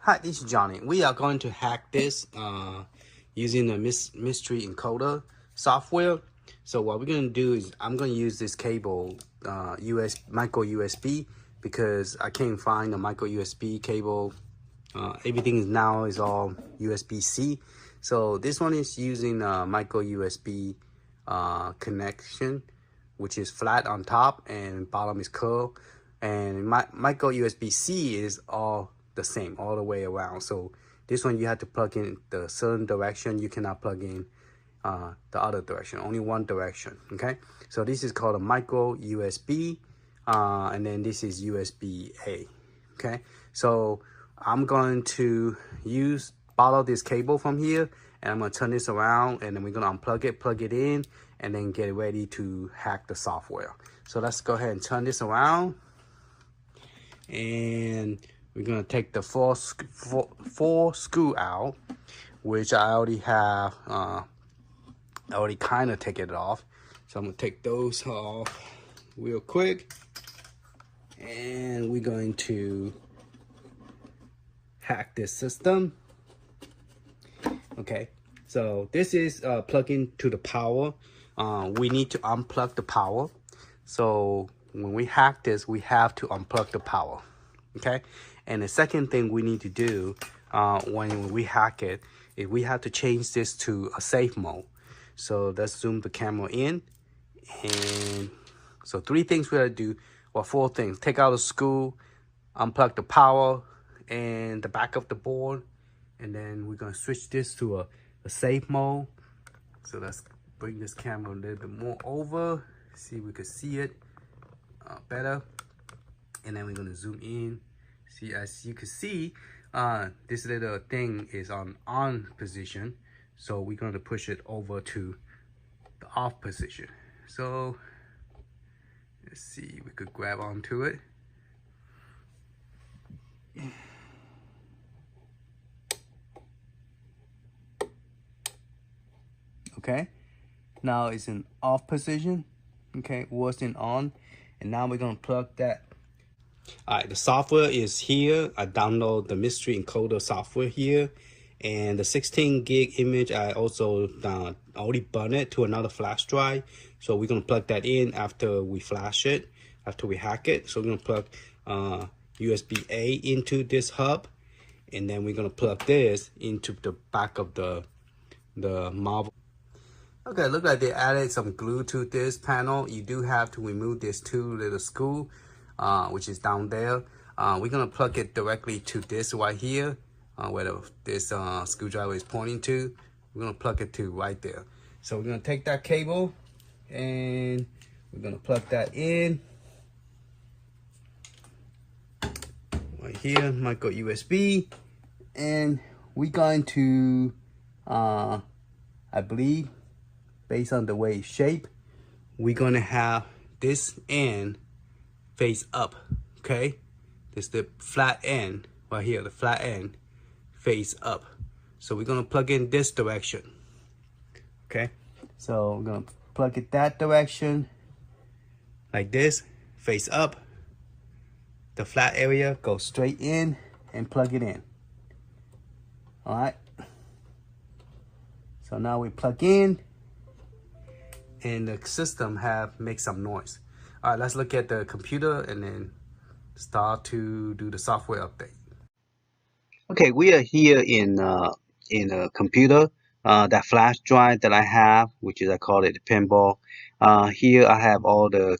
Hi, this is Johnny. We are going to hack this using the mystery encoder software. So what we're going to do is I'm going to use this cable, micro USB, because I can't find a micro USB cable. Everything now is all USB-C. So this one is using a micro USB connection, which is flat on top and bottom is curved. And micro USB-C is all the same all the way around. So this one you have to plug in the certain direction. You cannot plug in the other direction, only one direction. Okay, so this is called a micro USB, and then this is USB-A. Okay, so I'm going to borrow this cable from here, and I'm going to turn this around, and then we're going to unplug it, plug it in, and then get ready to hack the software. So let's go ahead and turn this around, and we're going to take the four screw out, which I already have. I already kind of taken it off. So I'm going to take those off real quick. And we're going to hack this system. Okay, so this is plugging to the power. We need to unplug the power. So when we hack this, we have to unplug the power. Okay, and the second thing we need to do when we hack it is we have to change this to a safe mode. So let's zoom the camera in. And so 3 things we gotta do, or 4 things. Take out the screw, unplug the power and the back of the board, and then we're gonna switch this to a safe mode. So let's bring this camera a little bit more over, see if we can see it better. And then we're gonna zoom in. See, as you can see, this little thing is on position. So we're gonna push it over to the off position. So let's see, we could grab onto it. Okay, now it's in off position. Okay, was in on, and now we're gonna plug that. All right, the software is here. I download the mystery encoder software here, and the 16 gig image I also already burned it to another flash drive. So we're gonna plug that in after we flash it, after we hack it. So we're gonna plug USB-A into this hub, and then we're gonna plug this into the back of the Marvel. Okay, look like they added some glue to this panel. You do have to remove this 2 little screw, which is down there. We're gonna plug it directly to this right here, where this screwdriver is pointing to. We're gonna plug it to right there. So we're gonna take that cable and we're gonna plug that in right here, micro USB, and we're going to, I believe, based on the way it's shaped, we're gonna have this end face up. Okay, this is the flat end right here, the flat end face up. So we're gonna plug in this direction. Okay, so we're gonna plug it that direction like this, face up. The flat area goes straight in and plug it in. All right, so now we plug in and the system makes some noise. All right, let's look at the computer and then start to do the software update. Okay, we are here in a computer. That flash drive that I have, which is I call it pinball. Here I have all the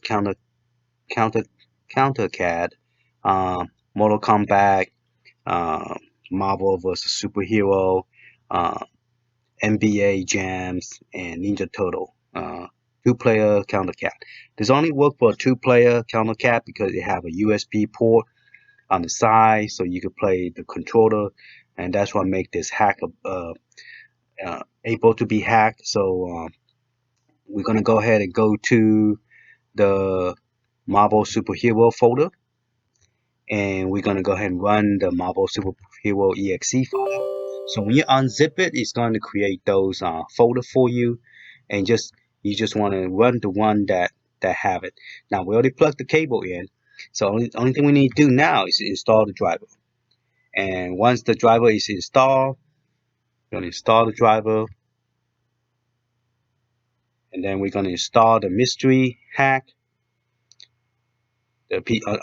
CounterCade, Mortal Kombat, Marvel vs. Superhero, NBA Jams, and Ninja Turtle. 2-player CounterCade. This only work for a 2-player CounterCade because it have a USB port on the side, so you could play the controller, and that's what make this hack able to be hacked. So we're gonna go ahead and go to the Marvel Superhero folder, and we're gonna go ahead and run the Marvel Superhero exe file. So when you unzip it, it's going to create those folder for you, and you just want to run the one that have it. Now we already plugged the cable in, so only thing we need to do now is install the driver. And once the driver is installed, we're going to install the driver, and then we're going to install the mystery hack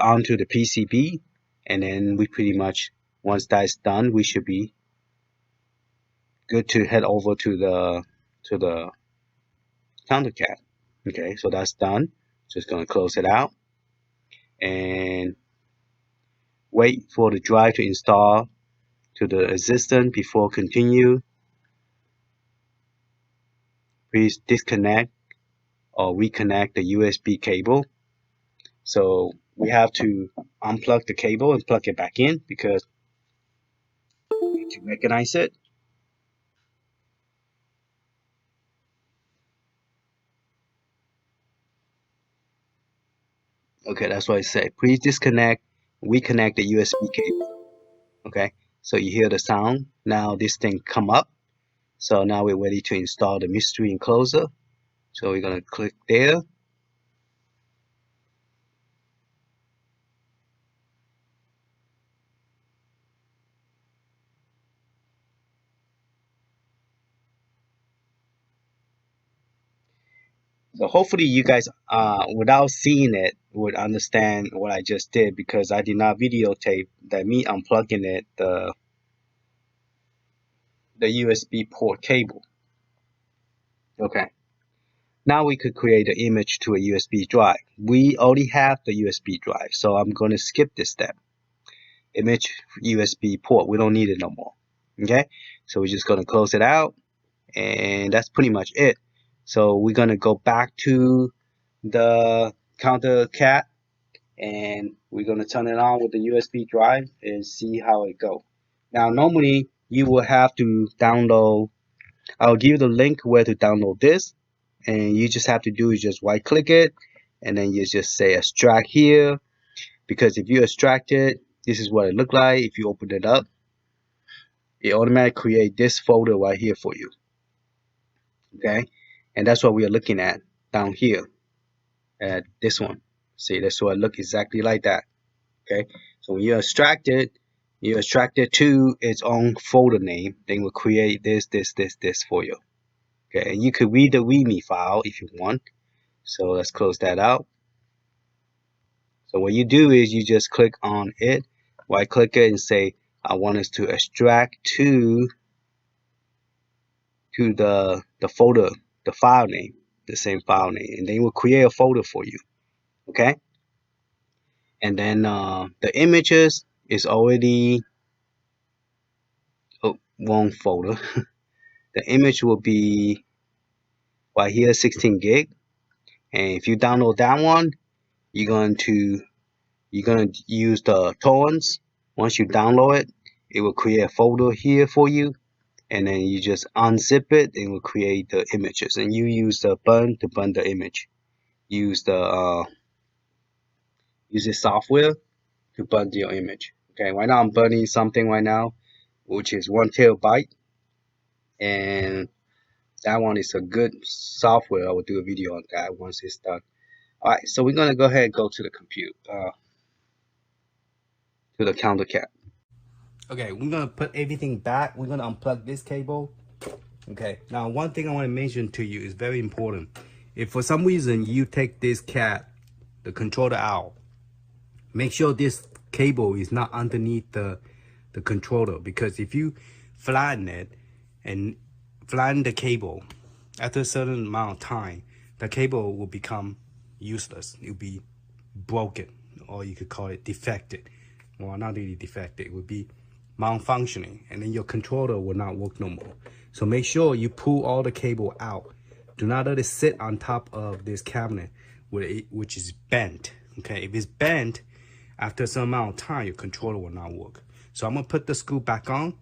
onto the PCB, and then we pretty much, once that's done, we should be good to head over to the CounterCade. Okay, so that's done. Just going to close it out and wait for the drive to install to the assistant before continue. Please disconnect or reconnect the USB cable. So we have to unplug the cable and plug it back in because we need to recognize it. Okay, that's what I said. Please disconnect, reconnect the USB cable. Okay, so you hear the sound. Now this thing come up. So now we're ready to install the mystery enclosure. So we're gonna click there. So hopefully you guys, without seeing it, would understand what I just did because I did not videotape that me unplugging it, the USB port cable. Okay. Now we could create an image to a USB drive. We already have the USB drive, so I'm going to skip this step. Image USB port, we don't need it no more. Okay, so we're just going to close it out, and that's pretty much it. So we're going to go back to the CounterCade, and we're going to turn it on with the USB drive and see how it goes. Now normally you will have to download, I'll give you the link where to download this, and you just have to do is just right click it, and then you just say extract here, because if you extract it, this is what it look like. If you open it up, it automatically create this folder right here for you. Okay, and that's what we are looking at down here at this one. See, that's what it look exactly like that. Okay, so when you extract it to its own folder name, then it will create this for you. Okay, and you could read the README file if you want. So let's close that out. So what you do is you just click on it, right click it and say, I want us to extract to the folder, the file name, the same file name, and then it will create a folder for you. Okay, and then the images is already wrong folder. The image will be right here, 16 gig, and if you download that one, you're going to use the torrents. Once you download it, it will create a folder here for you, and then you just unzip it and it will create the images, and you use the burn to burn the image. Use the software to burn your image. Okay, right now I'm burning something right now which is 1 terabyte, and that one is a good software. I will do a video on that once it's done. Alright, so we're gonna go ahead and go to the compute to the CounterCade. Okay, we're gonna put everything back. We're gonna unplug this cable. Okay, now one thing I want to mention to you is very important. If for some reason you take this CAD, the controller out, make sure this cable is not underneath the controller, because if you flatten it and flatten the cable, after a certain amount of time, the cable will become useless. It will be broken, or you could call it defected. Well, not really defected, it would be malfunctioning, and then your controller will not work no more. So make sure you pull all the cable out. Do not let it sit on top of this cabinet which is bent. Okay, if it's bent, after some amount of time, your controller will not work. So I'm gonna put the screw back on,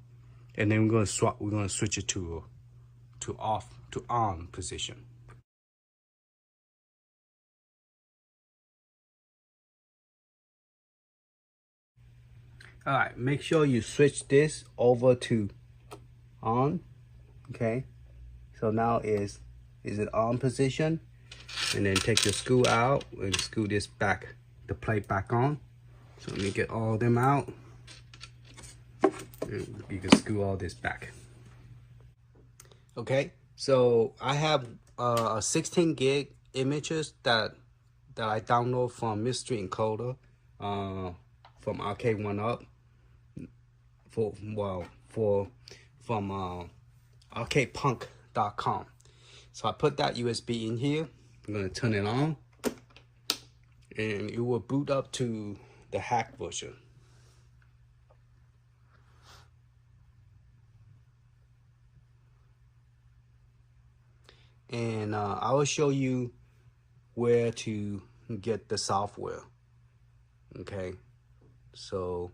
and then we're gonna switch it to on position. All right, make sure you switch this over to on. Okay, so now is it on position, and then take the screw out and screw this back, the plate back on. So let me get all of them out. You can screw all this back. Okay, so I have 16 gig images that I download from Mystery Encoder from Arcade1up from Arcade.punk.com. So I put that USB in here. I'm gonna turn it on, and it will boot up to the hack version. And I will show you where to get the software. Okay, so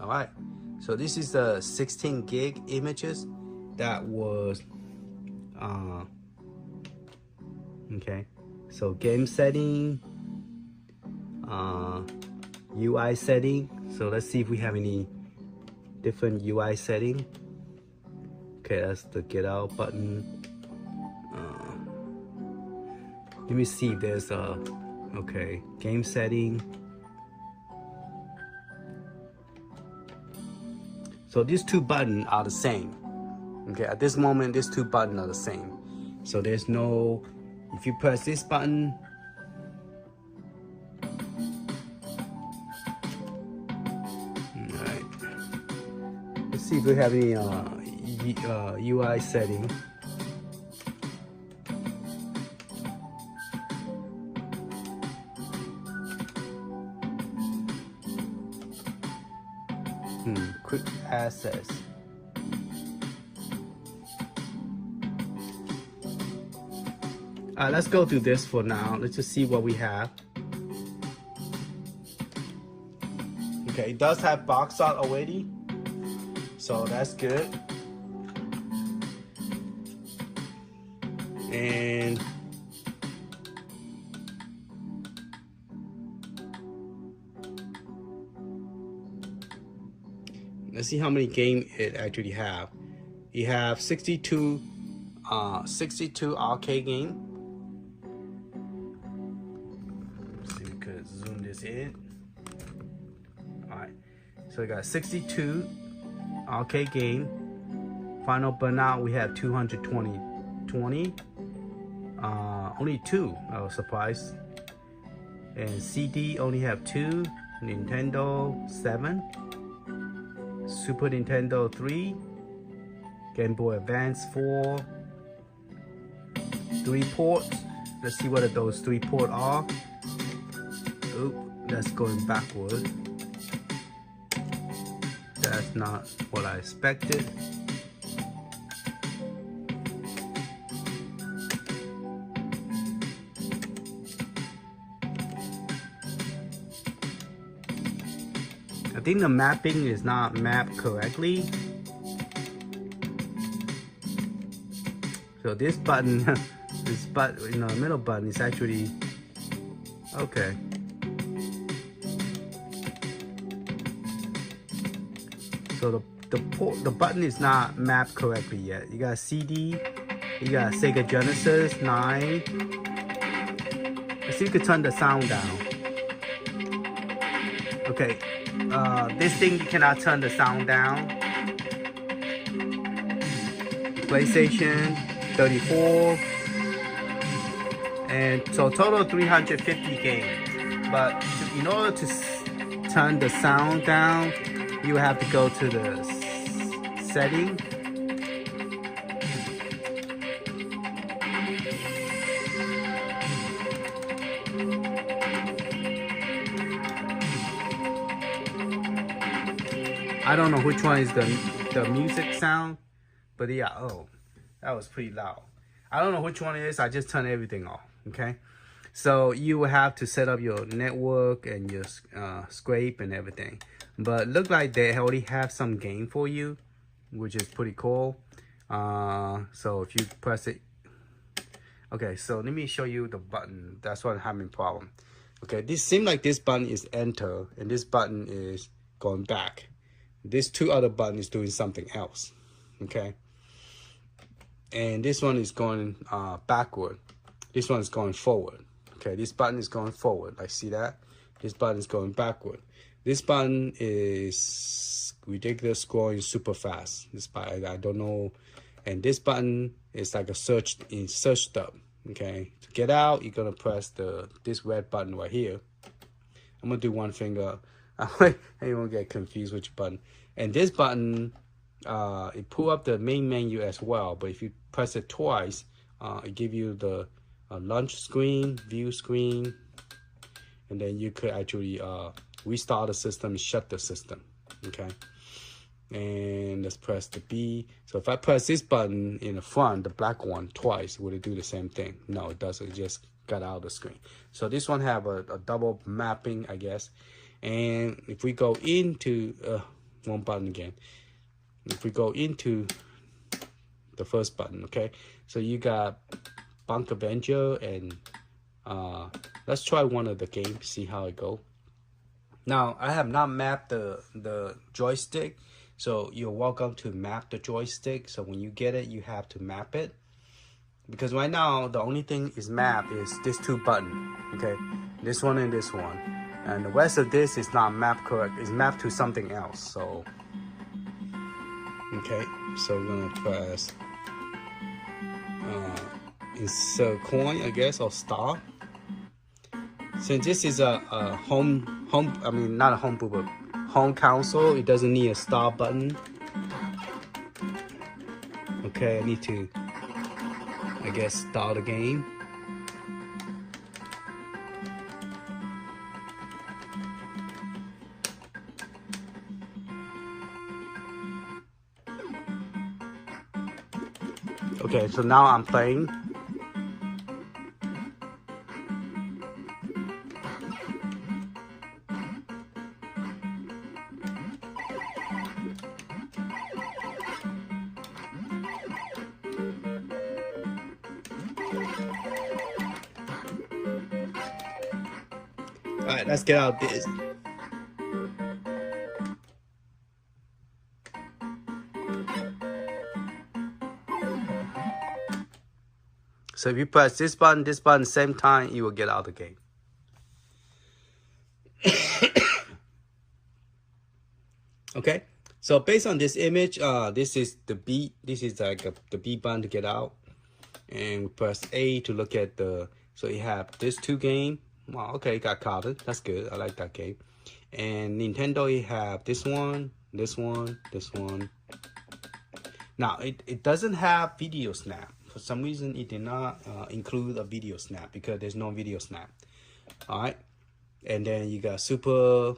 all right, so this is the 16 gig images that was okay, so game setting, UI setting. So let's see if we have any different UI setting. Okay, that's the get out button. Let me see if there's a, okay, game setting. So these two buttons are the same. Okay, at this moment, these two buttons are the same. So there's no, if you press this button, all right. Let's see if we have any UI setting. Quick access. Let's go through this for now. Let's just see what we have. Okay, it does have box art already, so that's good. And let's see how many games it actually have. You have 62 arcade game. Let's see if we could zoom this in. All right, so we got 62 arcade game. Final burnout, we have 220. Only 2. I was surprised. And CD only have 2. Nintendo 7. Super Nintendo 3, Game Boy Advance 4, 3 ports. Let's see what those 3 ports are. Oop, that's going backward. That's not what I expected. I think the mapping is not mapped correctly. So this button, this button, in the middle button is actually okay. So the button is not mapped correctly yet. You got CD, you got Sega Genesis 9. Let's see if you can turn the sound down. Okay. This thing you cannot turn the sound down. PlayStation 34, and so total 350 games. But in order to turn the sound down, you have to go to the setting. I don't know which one is the music sound, but yeah, oh, that was pretty loud. I don't know which one it is. I just turned everything off, okay? So you will have to set up your network and your scrape and everything. But look like they already have some game for you, which is pretty cool. So if you press it, okay, so let me show you the button. That's what I'm having problem. Okay, this seems like this button is enter and this button is going back. This 2 other button is doing something else, okay? And this one is going backward. This one is going forward. Okay, this button is going forward. Like, see that? This button is going backward. This button is ridiculous, scrolling super fast. This button, I don't know. And this button is like a search stub. Okay, to get out, you're gonna press this red button right here. I'm gonna do one finger. I won't get confused with your button. And this button, it pull up the main menu as well. But if you press it twice, it give you the launch screen, view screen, and then you could actually restart the system and shut the system. Okay. And let's press the B. So if I press this button in the front, the black one, twice, would it do the same thing? No, it doesn't. It just got out of the screen. So this one have a double mapping, I guess. And if we go into one button again, if we go into the first button, okay, so you got Bank Avenger, and let's try one of the games, see how it go. Now I have not mapped the joystick, so you're welcome to map the joystick. So when you get it, you have to map it, because right now the only thing is mapped is this two button, okay, this one and this one, and the rest of this is not mapped correct. It's mapped to something else. So okay, so we're gonna press insert coin, I guess, or star. Since this is a home, I mean not a home boot, but home console, it doesn't need a star button. Okay, I need to, I guess, start the game. Okay, so now I'm playing. All right, let's get out this. So if you press this button, same time, you will get out of the game. Okay, so based on this image, this is the B. This is like the B button to get out, and we press A to look at the. So you have this two game. Well, okay, got counted. That's good. I like that game. And Nintendo, you have this one, this one, this one. Now it doesn't have video snap. For some reason, it did not include a video snap because there's no video snap. All right, and then you got Super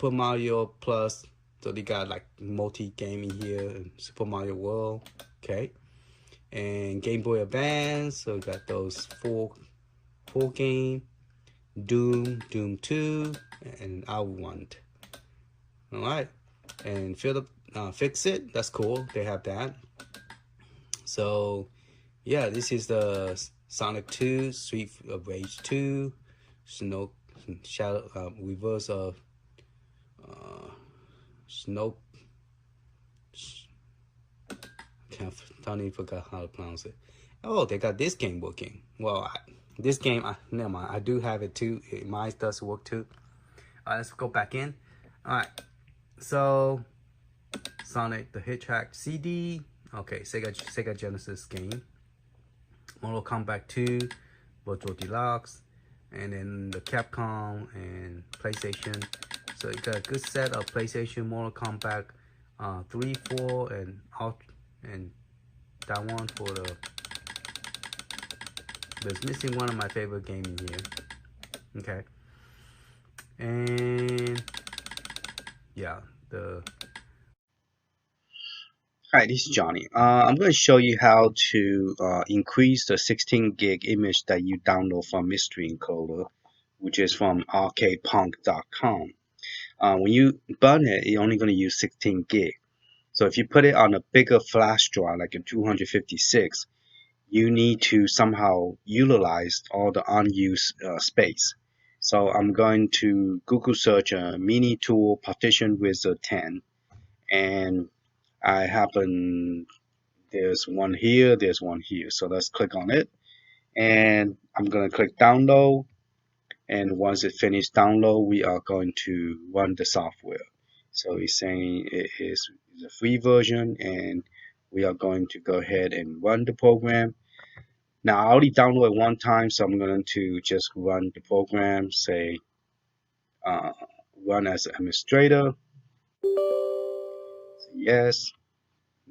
Mario Plus. So they got like multi-game in here, Super Mario World. Okay, and Game Boy Advance. So we got those four game, Doom 2, and I Want. All right, and Fix It. That's cool. They have that. So yeah, this is the Sonic 2, Street of Rage 2, Snow Shadow, reverse of Snow. Totally forgot how to pronounce it. Oh, they got this game working. Well, this game, never mind. I do have it too. Mine does work too. All right, let's go back in. All right, so Sonic the Hedgehog CD. Okay, Sega Genesis game. Mortal Kombat 2, Virtual Deluxe, and then the Capcom and PlayStation. So you got a good set of PlayStation, Mortal Kombat 3, 4, and that one for the. There's missing one of my favorite games in here. Okay, and yeah, Hi, this is Johnny. I'm going to show you how to increase the 16 gig image that you download from MysteryCounterCade, which is from Arcade1up.com. When you burn it, you're only going to use 16 gig. So if you put it on a bigger flash drive, like a 256, you need to somehow utilize all the unused space. So I'm going to Google search a MiniTool Partition Wizard 10, and I happen, there's one here, there's one here. So let's click on it, and I'm gonna click download, And once it finished download, we are going to run the software. So it's saying it is a free version, and we are going to go ahead and run the program. Now I already downloaded one time, so I'm going to just run the program, say uh, run as an administrator. Say yes.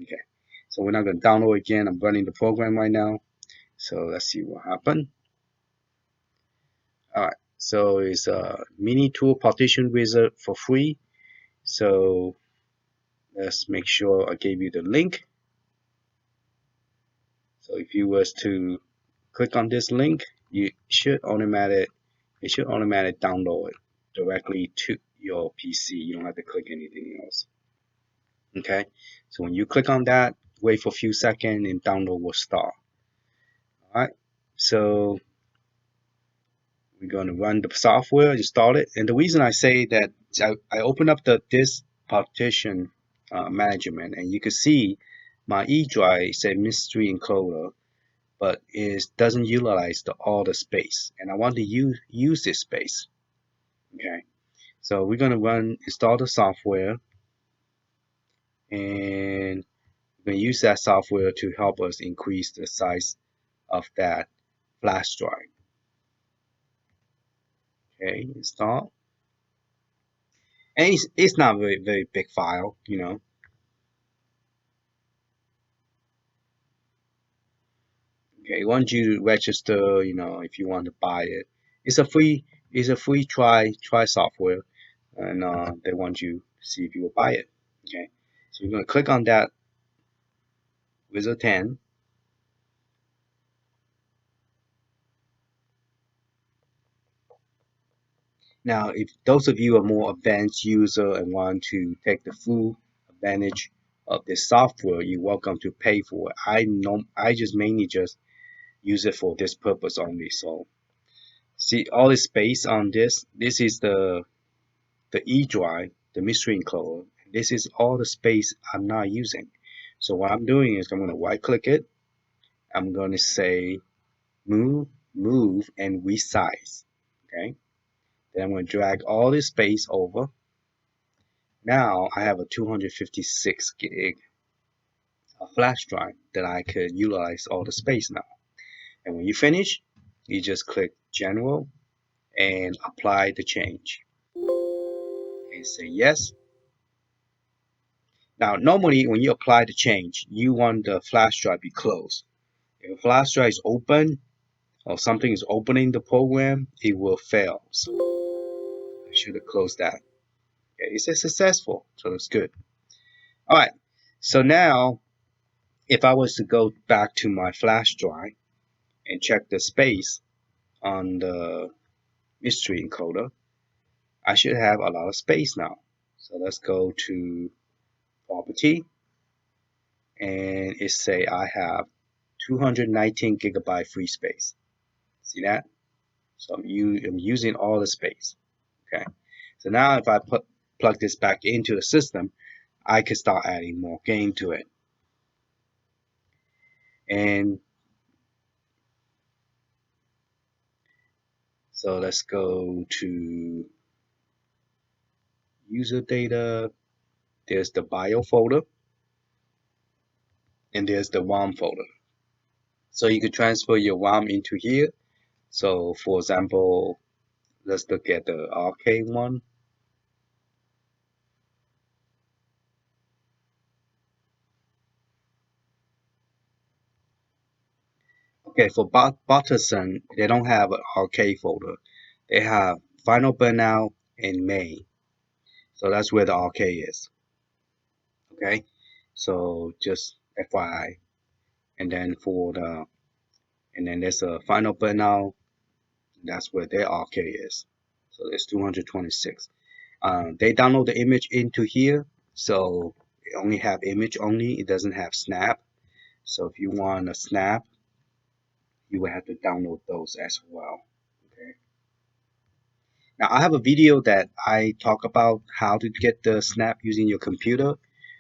Okay. So we're not going to download again. I'm running the program right now. So let's see what happened. All right. So it's a MiniTool Partition Wizard for free. So let's make sure I gave you the link. So if you was to click on this link, it should automatic download it directly to your PC. You don't have to click anything else. Okay. So when you click on that, wait for a few seconds and download will start. All right. So we're going to run the software, install it. And the reason I say that, I open up this partition management, and you can see my E drive say mystery encoder, but it doesn't utilize all the space. And I want to use this space. Okay. So we're going to install the software, and we're going to use that software to help us increase the size of that flash drive. Okay, install. And it's not very big file, you know. Okay, once you register, you know, if you want to buy it, it's a free try software, and they want you to see if you will buy it. Okay, so you're gonna click on that wizard 10. Now, if those of you are more advanced user and want to take the full advantage of this software, you're welcome to pay for it. I just mainly just use it for this purpose only. So see all the space on this. This is the E drive, the mystery encoder. This is all the space I'm not using. So what I'm doing is I'm going to right click it. I'm going to say move, and resize. Okay. Then I'm going to drag all this space over. Now I have a 256 gig flash drive that I could utilize all the space now. And when you finish, you just click General and apply the change. And say yes. Now, normally when you apply the change, you want the flash drive to be closed. If a flash drive is open or something is opening the program, it will fail. So I should have closed that. Okay, it says successful, so that's good. All right, so now if I was to go back to my flash drive and check the space on the mystery encoder, I should have a lot of space now. So let's go to property, and it say I have 219 gigabyte free space. See that? So I'm using all the space. Okay. So now if I plug this back into the system, I can start adding more game to it. And so let's go to user data. There's the bio folder, and there's the ROM folder. So you can transfer your ROM into here. So for example, let's look at the arcade one. Okay, for Batocera, they don't have an arcade folder. They have Final Burnout and May. So that's where the arcade is. Okay, so just FYI. And then there's a Final Burnout. That's where their arcade is. So it's 226. They download the image into here, so it only have image only. It doesn't have snap. So if you want a snap, you will have to download those as well. Okay. Now I have a video that I talk about how to get the snap using your computer.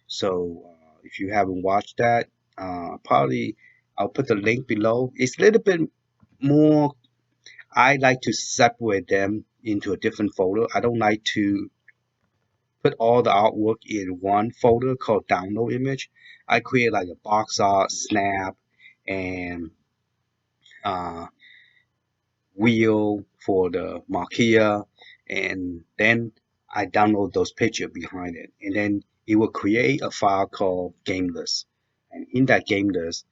So if you haven't watched that, probably I'll put the link below. It's a little bit more. I like to separate them into a different folder. I don't like to put all the artwork in one folder called download image. I create like a box art, snap, and uh, wheel for the marquee, and then I download those pictures behind it, and then it will create a file called game list. And in that game list,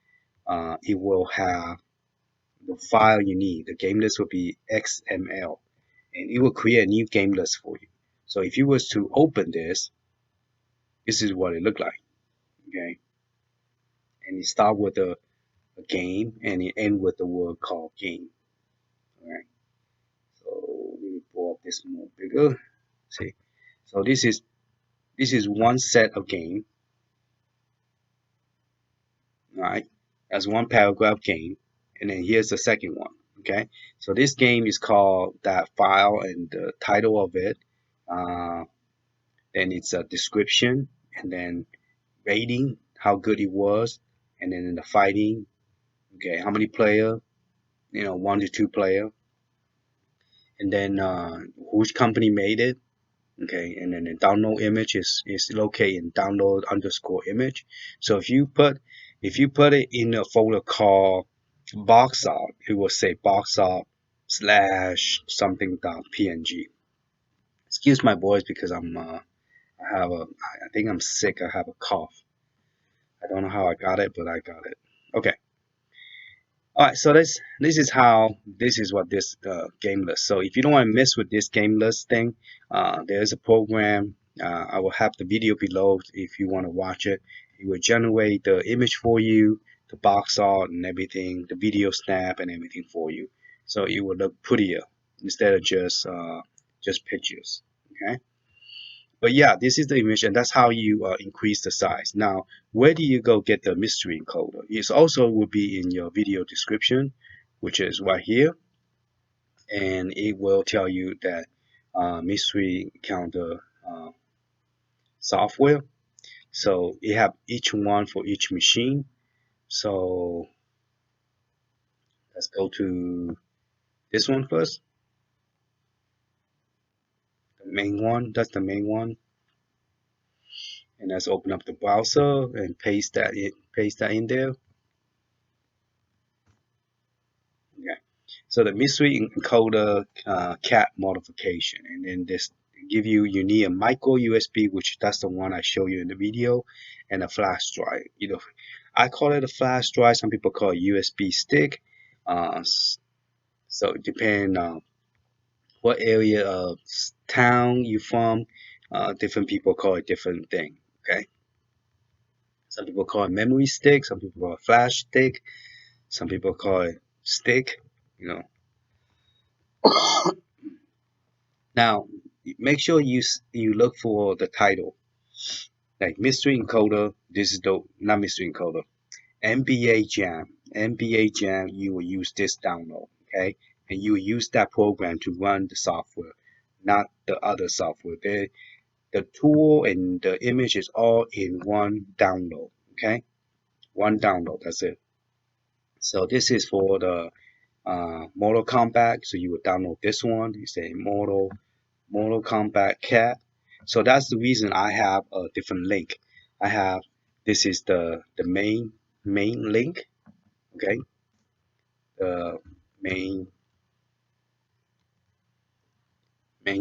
it will have the file you need. The game list will be XML, and it will create a new game list for you. So if you was to open this, this is what it looked like. Okay, and it start with a game, and it end with the word called game. All right. So let me pull up this more bigger. See, so this is one set of game, right? That's one paragraph game, and then here's the second one. Okay, so this game is called that file and the title of it. Uh, then it's a description, and then rating, how good it was, and then in the fighting, okay, how many player, 1 to 2 player, and then which company made it, okay, and then the download image is located in download underscore image. So if you put it in a folder called box art, it will say box art slash something dot png. Excuse my voice because I think I'm sick. I have a cough. I don't know how I got it, but I got it. Okay. All right, so this is what this game list. So if you don't want to mess with this game list thing, there's a program. I will have the video below if you want to watch it. It will generate the image for you, the box art and everything, the video snap and everything for you. So it will look prettier instead of just pictures. Okay. But yeah, this is the image, and that's how you increase the size. Now, where do you go get the mystery encoder? It also will be in your video description, which is right here, and it will tell you that mystery counter software. So you have each one for each machine. So let's go to this one first, the main one. That's the main one, and let's open up the browser and paste that in there. Okay. So the mystery encoder cat modification, and then this you need a micro USB, which that's the one I show you in the video, and a flash drive. I call it a flash drive. Some people call it USB stick. Uh, so it depends on what area of town you from. Different people call it different thing. Okay. Some people call it memory stick. Some people call it flash stick. Some people call it stick. You know. Now, make sure you look for the title, like Mystery Encoder. This is the not Mystery Encoder, NBA Jam. NBA Jam. You will use this download, okay, and you will use that program to run the software, not the other software. The tool and the image is all in one download, okay, one download. That's it. So this is for the Mortal Kombat. So you will download this one. You say Mortal Kombat Cat. So that's the reason I have a different link. I have this is the main link, okay? The main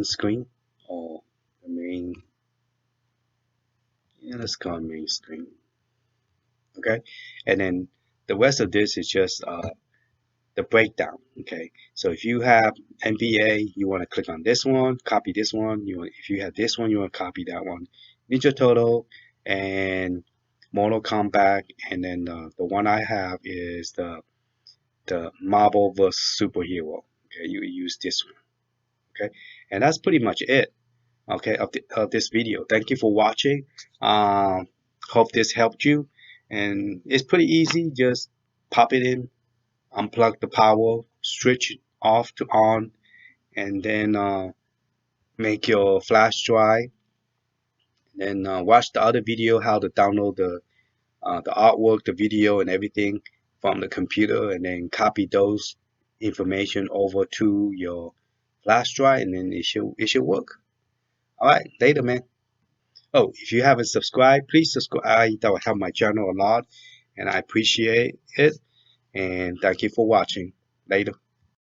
screen or the main, yeah, let's call it main screen, okay? And then the rest of this is just the breakdown, okay? So if you have NBA, you want to click on this one, copy this one. If you have this one, you want to copy that one. Ninja Turtle and Mortal Kombat, and then the one I have is the Marvel vs Superhero. Okay, you use this one. Okay, and that's pretty much it. Okay, of this video. Thank you for watching. Hope this helped you, and it's pretty easy. Just pop it in, unplug the power, switch off to on, and then make your flash drive. Then watch the other video how to download the artwork, the video, and everything from the computer, and then copy those information over to your flash drive, and then it should work. All right, later, man. Oh, if you haven't subscribed, please subscribe. That will help my channel a lot, and I appreciate it. And thank you for watching. Later.